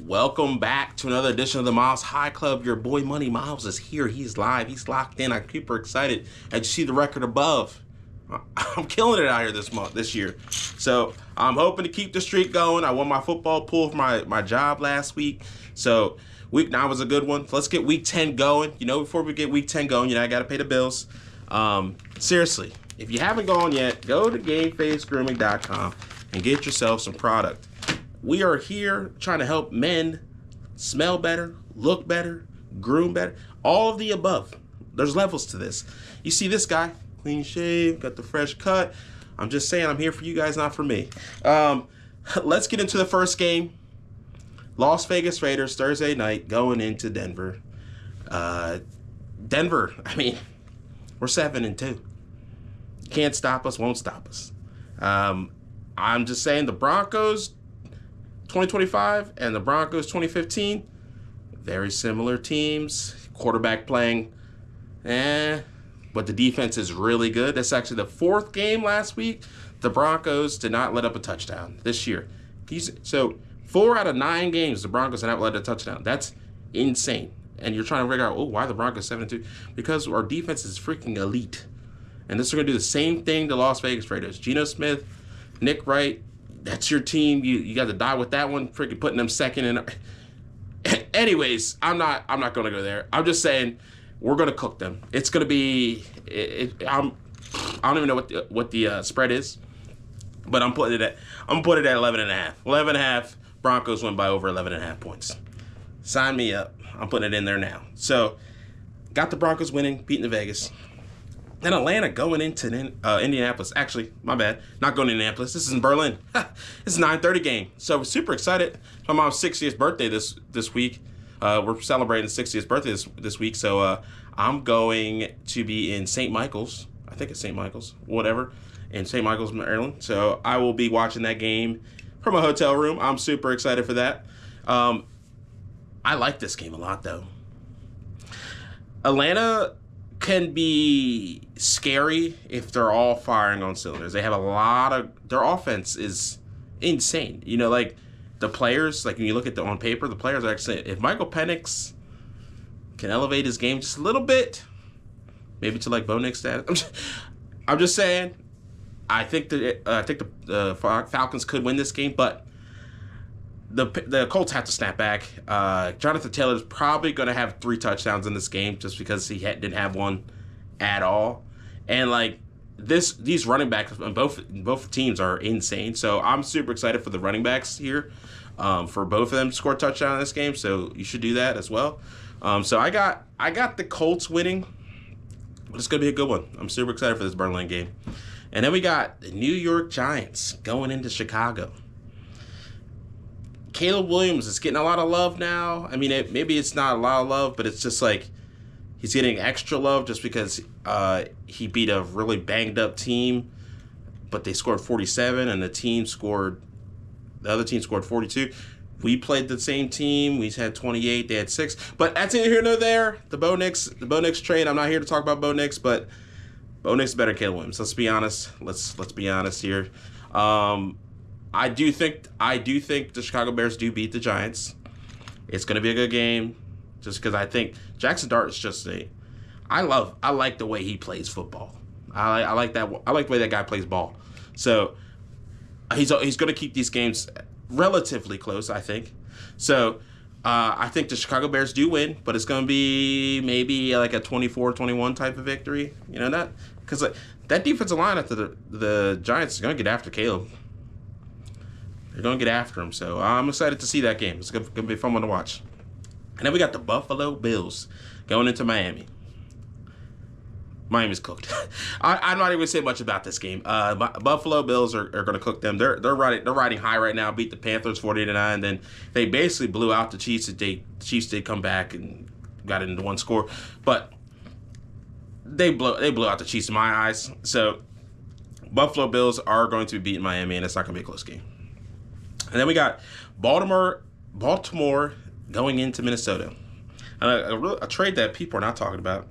Welcome back to another edition of the Miles High Club. Your boy Money Miles is here. He's live. He's locked in. I'm super excited. As you see the record above, I'm killing it out here this year. So I'm hoping to keep the streak going. I won my football pool for my job last week. So week 9 was a good one. Let's get week 10 going. You know, before we get week 10 going, I got to pay the bills. Seriously, if you haven't gone yet, go to GameFaceGrooming.com and get yourself some product. We are here trying to help men smell better, look better, groom better, all of the above. There's levels to this. You see this guy, clean shave, got the fresh cut. I'm just saying, I'm here for you guys, not for me. Let's get into the first game. Las Vegas Raiders, Thursday night, going into Denver. Denver, I mean, we're 7-2. Can't stop us, won't stop us. I'm just saying the Broncos 2025 and the Broncos 2015, very similar teams. Quarterback playing, but the defense is really good. That's actually the 4th game last week. The Broncos did not let up a touchdown this year. So 4 out of 9 games, the Broncos did not let up a touchdown. That's insane. And you're trying to figure out, why the Broncos 7-2? Because our defense is freaking elite. And this is going to do the same thing to Las Vegas Raiders. Geno Smith, Nick Wright, that's your team. You got to die with that one. Freaking putting them second. And anyways, I'm not going to go there. I'm just saying we're going to cook them. It's going to be. I don't even know what the spread is, but I'm putting it at 11.5. 11.5. Broncos win by over 11.5 points. Sign me up. I'm putting it in there now. So got the Broncos winning, beating the Vegas. And Atlanta going into Indianapolis. Actually, my bad. Not going to Indianapolis. This is in Berlin. This is a 9:30 game. So we're super excited. My mom's 60th birthday this week. We're celebrating 60th birthday this week. So I'm going to be in St. Michael's. I think it's St. Michael's. Whatever. In St. Michael's, Maryland. So I will be watching that game from a hotel room. I'm super excited for that. I like this game a lot, though. Atlanta can be scary if they're all firing on cylinders. They have their offense is insane. You know, like the players, like when you look at on paper, the players are actually, if Michael Penix can elevate his game just a little bit, maybe to like Bo Nix status. I'm just saying, I think the Falcons could win this game, but the Colts have to snap back. Jonathan Taylor's probably going to have 3 touchdowns in this game just because he didn't have one at all. And like these running backs on both teams are insane. So I'm super excited for the running backs here, for both of them to score a touchdown in this game. So you should do that as well. So I got the Colts winning, but it's going to be a good one. I'm super excited for this Berlin game. And then we got the New York Giants going into Chicago. Caleb Williams is getting a lot of love now. I mean, maybe it's not a lot of love, but it's just like he's getting extra love just because he beat a really banged-up team, but they scored 47, and the other team scored 42. We played the same team. We had 28. They had 6. But that's neither here nor there. The Bo Nix trade. I'm not here to talk about Bo Nix, but Bo Nix is better than Caleb Williams. Let's be honest. Let's be honest here. I do think the Chicago Bears do beat the Giants. It's going to be a good game just because I think Jackson Dart is just I like the way he plays football. I like the way that guy plays ball. So he's going to keep these games relatively close, I think. So I think the Chicago Bears do win, but it's going to be maybe like a 24-21 type of victory. You know, that because that defensive line after the Giants is going to get after Caleb. They're going to get after him, so I'm excited to see that game. It's going to be a fun one to watch. And then we got the Buffalo Bills going into Miami. Miami's cooked. I'm not even going to say much about this game. Buffalo Bills are going to cook them. They're riding high right now. Beat the Panthers 40-9. Then they basically blew out the Chiefs. The Chiefs did come back and got it into one score, but they blew out the Chiefs in my eyes. So Buffalo Bills are going to be beating Miami, and it's not going to be a close game. And then we got Baltimore going into Minnesota. A trade that people are not talking about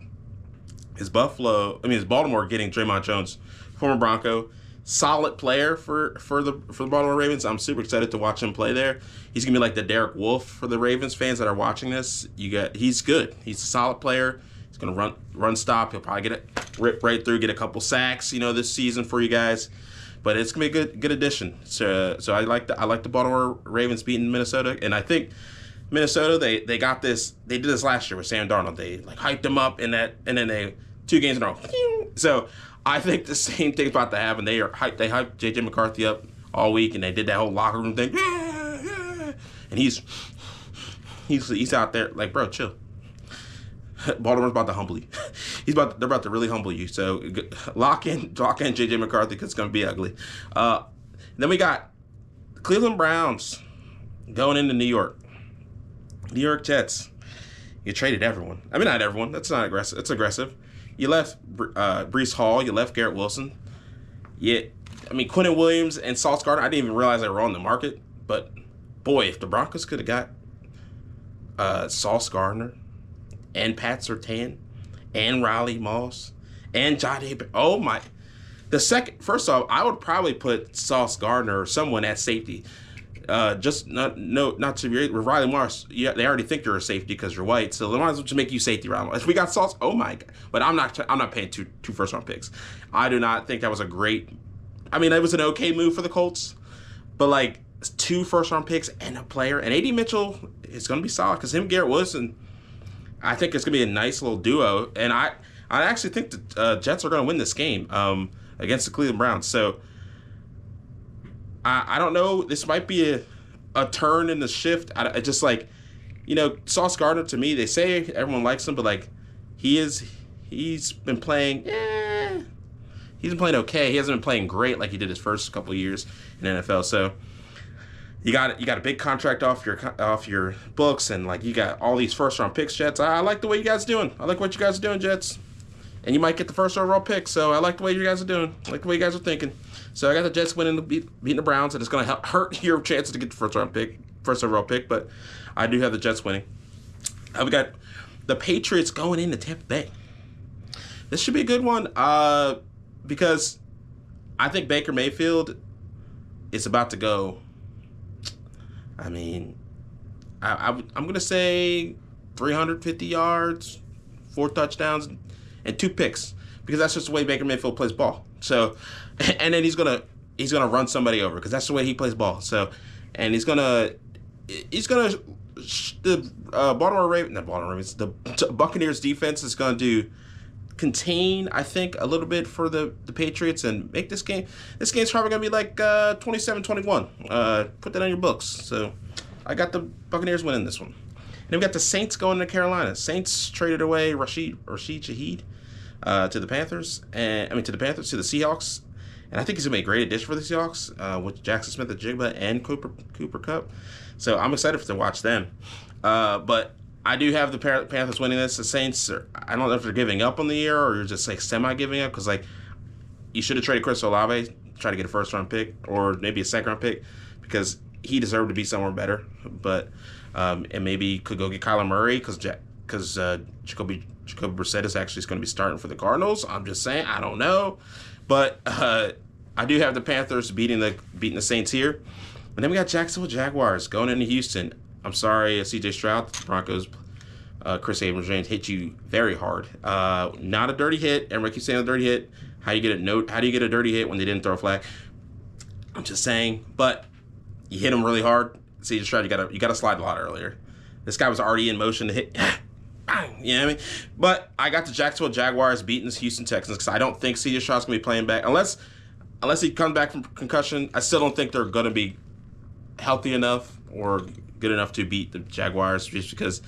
is Baltimore getting Draymond Jones, former Bronco, solid player for the Baltimore Ravens. I'm super excited to watch him play there. He's gonna be like the Derek Wolfe for the Ravens fans that are watching this. He's good. He's a solid player. He's gonna run stop. He'll probably rip right through, get a couple sacks, this season for you guys. But it's gonna be a good addition. So I like the Baltimore Ravens beating Minnesota, and I think Minnesota they got this. They did this last year with Sam Darnold. They like hyped him up and then they 2 games in a row. So I think the same thing's about to happen. They hyped J.J. McCarthy up all week, and they did that whole locker room thing. And he's out there like, bro, chill. Baltimore's about to humble you. They're about to really humble you. So lock in J.J. McCarthy because it's gonna be ugly. Then we got Cleveland Browns going into New York. New York Jets. You traded everyone. I mean, not everyone. That's not aggressive. It's aggressive. You left Breece Hall. You left Garrett Wilson. Quinnen Williams and Sauce Gardner, I didn't even realize they were on the market. But, boy, if the Broncos could have got Sauce Gardner and Pat Surtain and Riley Moss and John Abrams. Oh, my. First off, I would probably put Sauce Gardner or someone at safety. Just not to be with Riley Moss. Yeah, they already think you're a safety because you're white, so they might as well just make you safety, Riley Moss. If we got Sauce, oh my god! But I'm not paying two first round picks. I do not think that was a great. I mean, it was an okay move for the Colts, but like 2 first round picks and a player, and A.D. Mitchell is going to be solid because Garrett Wilson. I think it's going to be a nice little duo, and I actually think the Jets are going to win this game against the Cleveland Browns. So. I don't know. This might be a turn in the shift. I just like, Sauce Gardner, to me, they say everyone likes him, but like he's been playing. He's been playing okay. He hasn't been playing great like he did his first couple of years in the NFL. So you got a big contract off your books, and like you got all these first round picks, Jets. I like the way you guys are doing. I like what you guys are doing, Jets. And you might get the first overall pick, so I like the way you guys are doing. I like the way you guys are thinking. So I got the Jets winning, beating the Browns, and it's going to hurt your chances to get the first overall pick. But I do have the Jets winning. We got the Patriots going into Tampa Bay. This should be a good one because I think Baker Mayfield is about to go. I mean, I'm going to say 350 yards, 4 touchdowns, and 2 picks, because that's just the way Baker Mayfield plays ball. So, and then he's gonna run somebody over because that's the way he plays ball. So, and the Buccaneers defense is gonna contain, I think, a little bit for the Patriots and make this game. This game's probably gonna be like 27-21. Put that on your books. So, I got the Buccaneers winning this one. And then we got the Saints going to Carolina. Saints traded away Rashid Shaheed to the Seahawks, and I think he's gonna be a great addition for the Seahawks with Jackson Smith-Njigba and Cooper Kupp. So I'm excited to watch them. But I do have the Panthers winning this. The Saints, I don't know if they're giving up on the year or you're just like semi giving up, because like you should have traded Chris Olave, try to get a first round pick or maybe a second round pick, because he deserved to be somewhere better. But and maybe could go get Kyler Murray because Jacoby Brissett is actually going to be starting for the Cardinals. I'm just saying, I don't know, but I do have the Panthers beating the Saints here, and then we got Jacksonville Jaguars going into Houston. I'm sorry, C.J. Stroud, the Broncos, Chris Abrams hit you very hard. Not a dirty hit, and Ricky saying a dirty hit. How do you get a dirty hit when they didn't throw a flag? I'm just saying, but you hit him really hard. C.J. Stroud, you got to slide a lot earlier. This guy was already in motion to hit. You know what I mean? But I got the Jacksonville Jaguars beating the Houston Texans because I don't think C.J. Stroud's going to be playing back. Unless he comes back from concussion, I still don't think they're going to be healthy enough or good enough to beat the Jaguars, just because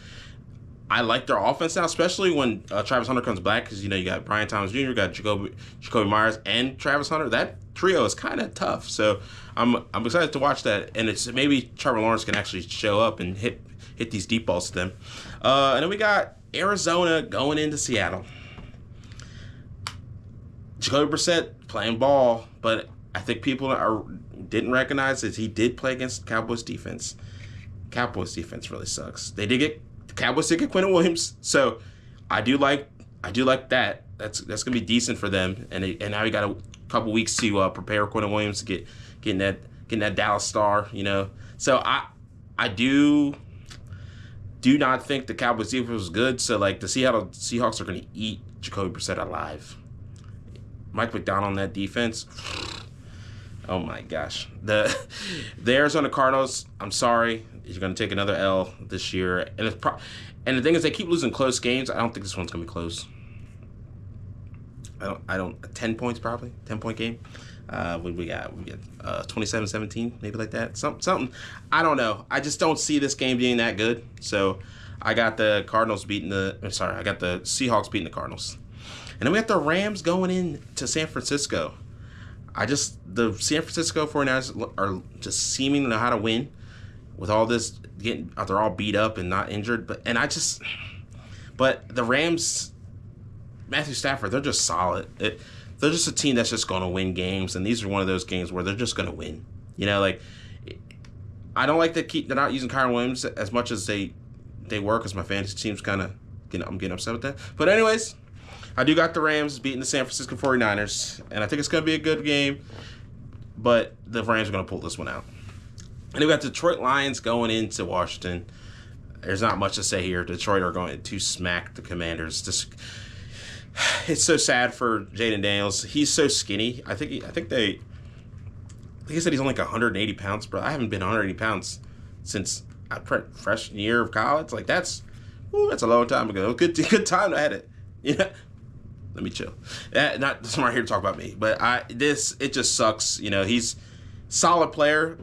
I like their offense now, especially when Travis Hunter comes back, because, you got Brian Thomas Jr., you got Jacoby Myers, and Travis Hunter. That trio is kind of tough. So I'm excited to watch that, and it's maybe Trevor Lawrence can actually show up and hit these deep balls to them. And then we got Arizona going into Seattle. Jacoby Brissett playing ball, but I think people didn't recognize that he did play against Cowboys defense. Cowboys defense really sucks. The Cowboys did get Quinnen Williams, so I do like that. That's gonna be decent for them. And now you got couple weeks to prepare Quentin Williams to getting that Dallas star, So I do not think the Cowboys defense was good. So like the Seattle Seahawks are going to eat Jacoby Brissett alive. Mike McDonald on that defense. Oh my gosh. The Arizona Cardinals, I'm sorry, you're going to take another L this year. And the thing is, they keep losing close games. I don't think this one's going to be close. I don't 10 points probably. 10-point game. We got 27-17, maybe like that. Something. I don't know. I just don't see this game being that good. So I got the Cardinals beating I got the Seahawks beating the Cardinals. And then we got the Rams going in to San Francisco. The San Francisco 49ers are just seeming to know how to win with all this they're all beat up and not injured. But the Rams, Matthew Stafford, they're just solid. They're just a team that's just going to win games, and these are one of those games where they're just going to win. Like I don't like they're not using Kyron Williams as much as they were, because my fantasy team's kind of I'm getting upset with that. But anyways, I do got the Rams beating the San Francisco 49ers, and I think it's going to be a good game, but the Rams are going to pull this one out. And then we got Detroit Lions going into Washington. There's not much to say here. Detroit are going to smack the Commanders. It's so sad for Jaden Daniels. He's so skinny. I think he said he's only like 180 pounds, bro. I haven't been 180 pounds since freshman year of college. Like that's a long time ago. Good time I had it. Let me chill. I'm not here to talk about me, but it just sucks. He's solid player,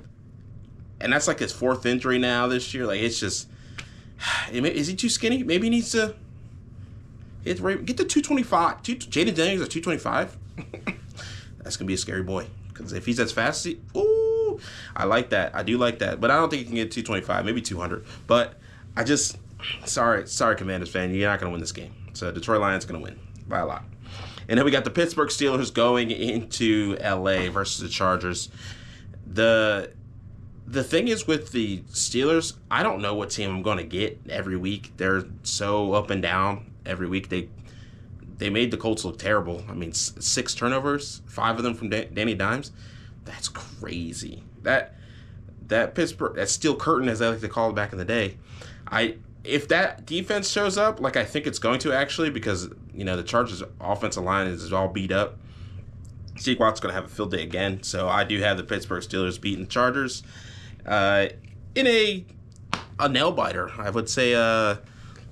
and that's like his 4th injury now this year. Like it's just, is he too skinny? Maybe he needs to get to 225. Jaden Daniels at 225. That's gonna be a scary boy, because if he's as fast as I like that. I do like that, but I don't think he can get 225. Maybe 200. But sorry, Commanders fan, you're not gonna win this game. So Detroit Lions are gonna win by a lot. And then we got the Pittsburgh Steelers going into LA versus the Chargers. The thing is with the Steelers, I don't know what team I'm going to get every week. They're so up and down every week. They made the Colts look terrible. I mean, 6 turnovers, 5 of them from Danny Dimes. That's crazy. That Pittsburgh, that steel curtain, as I like to call it back in the day, if that defense shows up, like I think it's going to actually, because the Chargers' offensive line is all beat up. Zeke Watt's going to have a field day again, so I do have the Pittsburgh Steelers beating the Chargers in a nail biter. I would say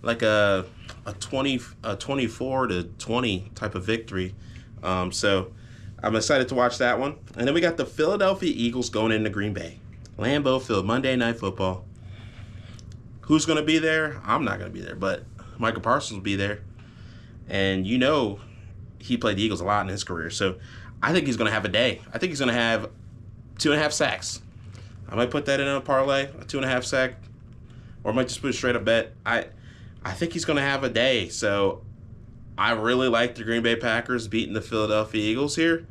like a 24-20 type of victory. So I'm excited to watch that one. And then we got the Philadelphia Eagles going into Green Bay, Lambeau Field, Monday Night Football. Who's going to be there? I'm not going to be there, but Michael Parsons will be there. And he played the Eagles a lot in his career. So I think he's going to have a day. I think he's going to have 2.5 sacks. I might put that in a parlay, a 2.5 sack. Or I might just put a straight up bet. I think he's going to have a day. So I really like the Green Bay Packers beating the Philadelphia Eagles here.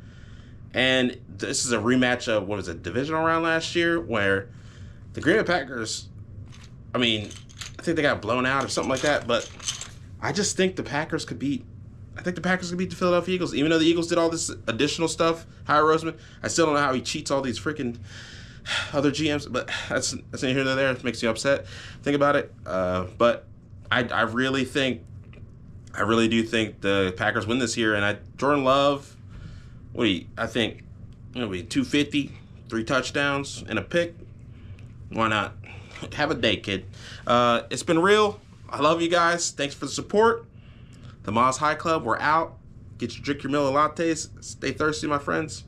And this is a rematch of, divisional round last year, where the Green Bay Packers, I think they got blown out or something like that, but I just think the Packers could beat the Philadelphia Eagles, even though the Eagles did all this additional stuff. Howard Roseman, I still don't know how he cheats all these freaking other GMs, but that's neither here nor there. It makes you upset. Think about it. But I really do think the Packers win this year, and Jordan Love, I think 250, 3 touchdowns, and a pick. Why not? Have a day, kid. It's been real. I love you guys. Thanks for the support. The Moz High Club, we're out. Drink your Miller lattes. Stay thirsty, my friends.